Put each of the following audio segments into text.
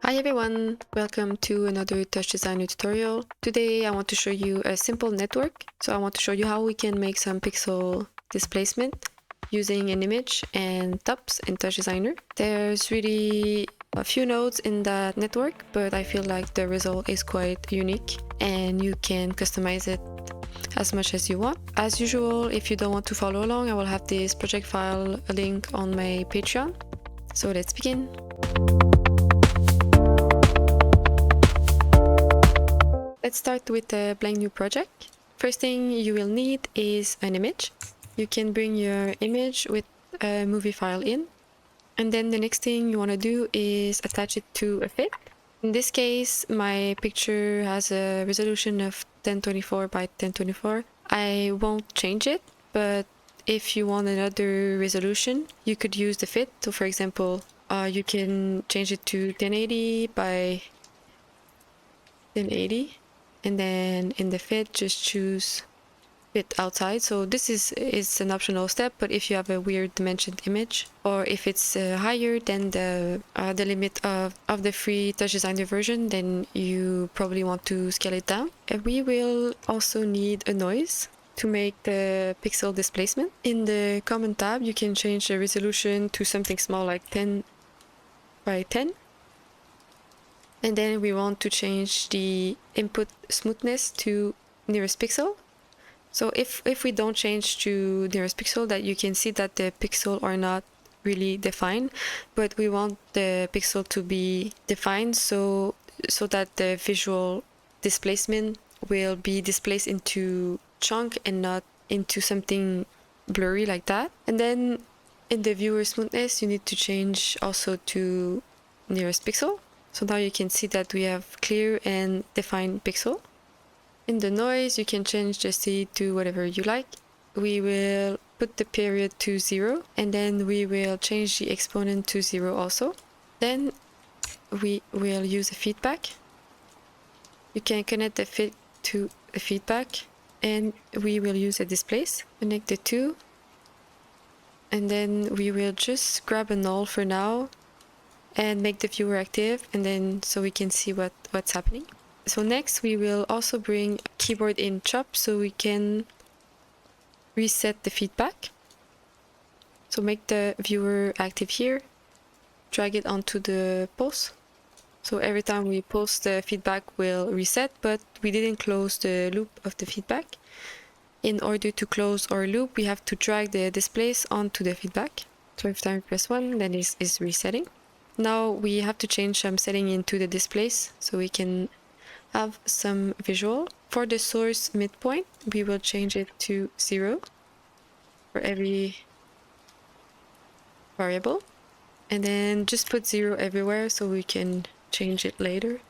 Hi everyone, welcome to another TouchDesigner tutorial. Today I want to show you a simple network. So I want to show you how we can make some pixel displacement using an image and tops in TouchDesigner. There's really a few nodes in that network, but I feel like the result is quite unique and you can customize it as much as you want. As usual, if you don't want to follow along, I will have this project file link on my Patreon. So let's begin. Let's start with a blank new project. First thing you will need is an image. You can bring your image with a movie file in. And then the next thing you want to do is attach it to a fit. In this case, my picture has a resolution of 1024 by 1024. I won't change it, but if you want another resolution, you could use the fit. So for example, you can change it to 1080 by 1080. And then in the fit, just choose fit outside. So this is an optional step, but if you have a weird dimensioned image, or if it's higher than the limit of the free TouchDesigner version, then you probably want to scale it down. And we will also need a noise to make the pixel displacement. In the common tab, you can change the resolution to something small like 10 by 10. And then we want to change the input smoothness to nearest pixel. So if we don't change to nearest pixel, that you can see that the pixel are not really defined, but we want the pixel to be defined so that the visual displacement will be displaced into chunk and not into something blurry like that. And then in the viewer smoothness, you need to change also to nearest pixel. So now you can see that we have clear and defined pixel. In the noise, you can change the state to whatever you like. We will put the period to 0, and then we will change the exponent to 0 also. Then we will use a feedback. You can connect the fit to a feedback, and we will use a displace. Connect the two, and then we will just grab a null for now and make the viewer active, and then so we can see what's happening. So next we will also bring keyboard in chop so we can reset the feedback. So make the viewer active here, drag it onto the pulse. So every time we pulse, the feedback will reset, but we didn't close the loop of the feedback. In order to close our loop, we have to drag the displace onto the feedback. So every time we press 1, then it is resetting. Now we have to change some setting into the displace so we can have some visual. For the source midpoint, we will change it to 0 for every variable. And then just put 0 everywhere so we can change it later.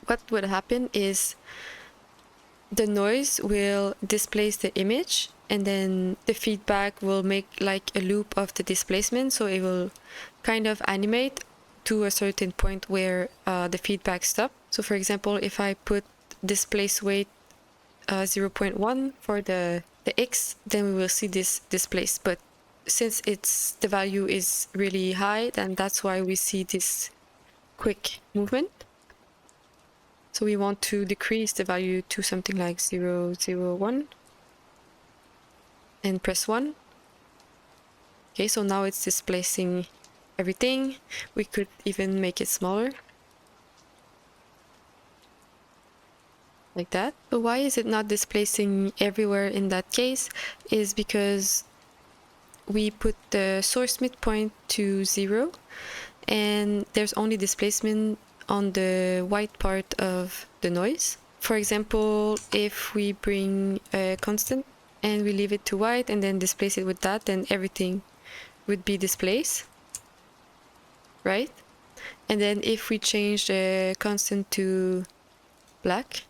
What would happen is the noise will displace the image, and then the feedback will make like a loop of the displacement, so it will kind of animate to a certain point where the feedback stops. So for example, if I put displace weight 0.1 for the x, then we will see this displace. But since the value is really high, then that's why we see this quick movement. So we want to decrease the value to something like 0.001 and press 1. Okay, so now it's displacing everything. We could even make it smaller. Like that. So why is it not displacing everywhere in that case? Is because we put the source midpoint to 0 and there's only displacement on the white part of the noise. For example, if we bring a constant and we leave it to white and then displace it with that, then everything would be displaced, right? And then if we change the constant to black,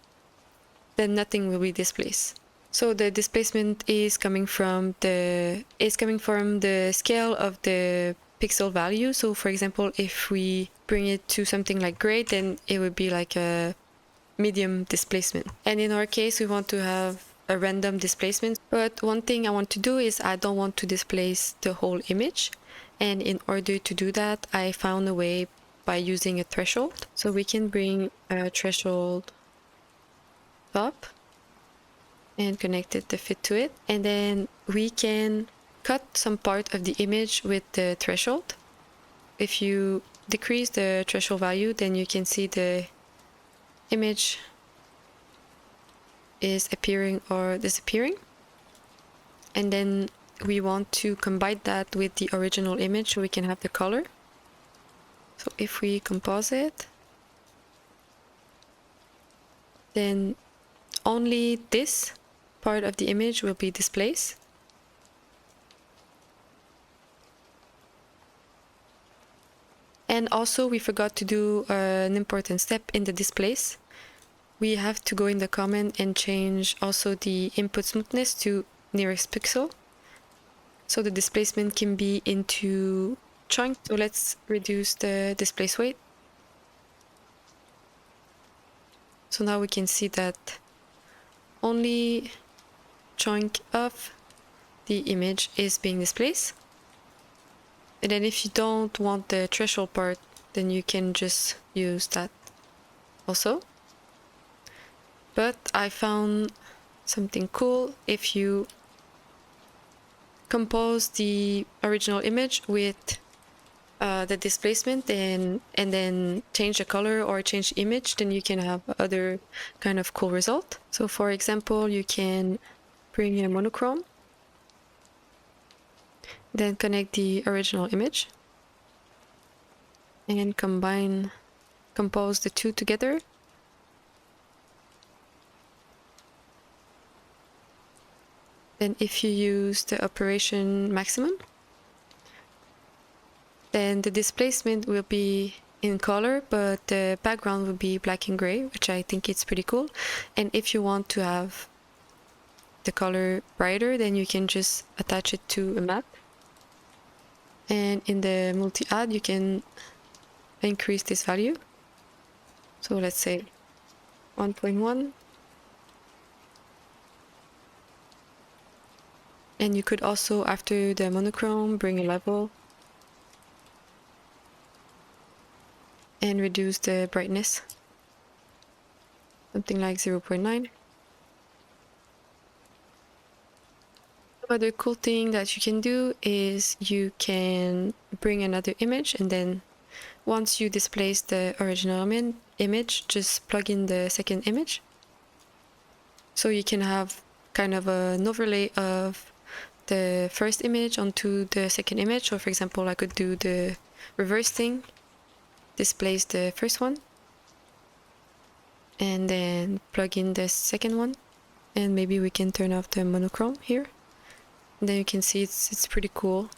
then nothing will be displaced. So the displacement is coming from the scale of the pixel value. So for example, if we bring it to something like gray, then it would be like a medium displacement. And in our case, we want to have a random displacement. But one thing I want to do is I don't want to displace the whole image. And in order to do that, I found a way by using a threshold. So we can bring a threshold up and connect the fit to it. And then we can cut some part of the image with the threshold. If you decrease the threshold value, then you can see the image is appearing or disappearing. And then we want to combine that with the original image so we can have the color. So if we compose it, then only this part of the image will be displaced. And also we forgot to do an important step in the displace. We have to go in the comment and change also the input smoothness to nearest pixel. So the displacement can be into chunk. So let's reduce the displace weight. So now we can see that only chunk of the image is being displaced. And then if you don't want the threshold part, then you can just use that also. But I found something cool if you compose the original image with the displacement and then change the color or change the image, then you can have other kind of cool result. So for example, you can bring a monochrome, then connect the original image and compose the two together. Then if you use the operation maximum, then the displacement will be in color, but the background will be black and gray, which I think it's pretty cool. And if you want to have the color brighter, then you can just attach it to a map. And in the multi-add, you can increase this value. So let's say 1.1. And you could also, after the monochrome, bring a level and reduce the brightness, something like 0.9. Other cool thing that you can do is you can bring another image, and then once you displace the original image, just plug in the second image. So you can have kind of an overlay of the first image onto the second image. So for example, I could do the reverse thing, displace the first one, and then plug in the second one, and maybe we can turn off the monochrome here. And then you can see it's pretty cool,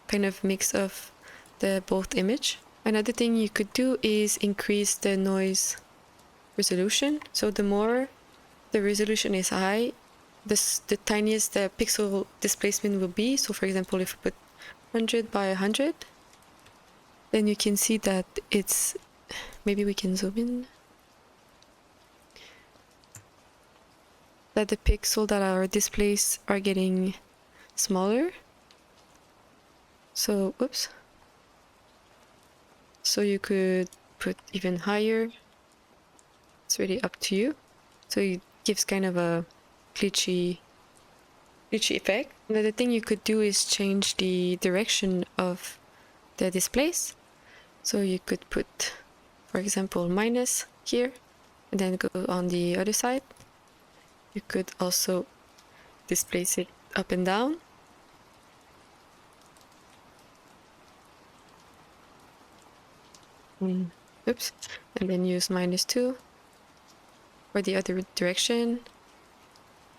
kind of mix of the both image. Another thing you could do is increase the noise resolution. So the more the resolution is high, the tiniest the pixel displacement will be. So for example, if we put 100 by 100, then you can see that it's, maybe we can zoom in, that the pixels that are displaced are getting smaller. So oops, so you could put even higher. It's really up to you. So it gives kind of a glitchy effect. Another thing you could do is change the direction of the displace. So you could put, for example, minus here, and then go on the other side. You could also displace it up and down. Oops, and then use -2 for the other direction.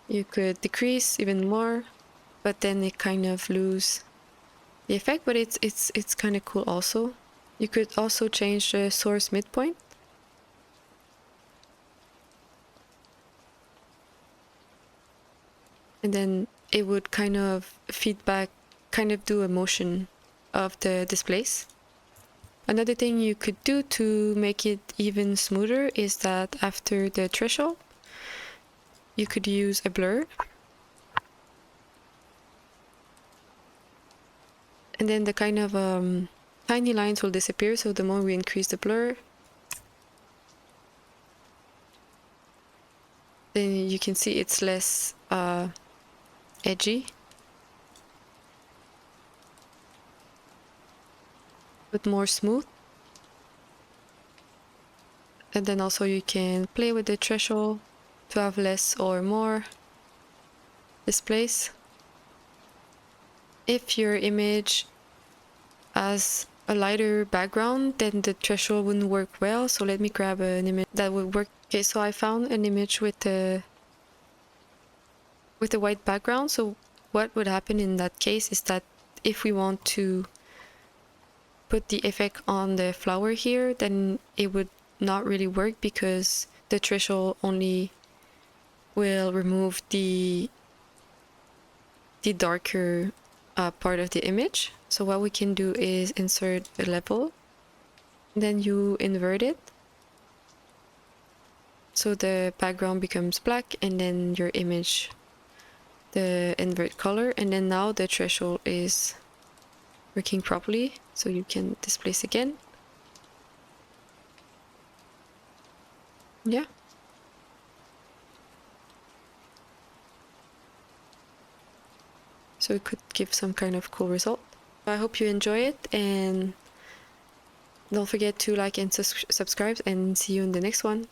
You could decrease even more, but then it kind of lose the effect, but it's kind of cool also. You could also change the source midpoint. And then it would kind of feedback, kind of do a motion of the displace. Another thing you could do to make it even smoother is that after the threshold, you could use a blur. And then the kind of tiny lines will disappear, so the more we increase the blur, then you can see it's less edgy, but more smooth. And then also you can play with the threshold to have less or more displace. If your image has a lighter background, then the threshold wouldn't work well. So let me grab an image that would work. Okay, so I found an image with a white background. So what would happen in that case is that if we want to put the effect on the flower here, then it would not really work because the threshold only will remove the darker part of the image. So what we can do is insert a level, then you invert it so the background becomes black, and then your image, the invert color, and then now the threshold is working properly, so you can displace again. Yeah. So it could give some kind of cool result. I hope you enjoy it, and don't forget to like and subscribe, and see you in the next one.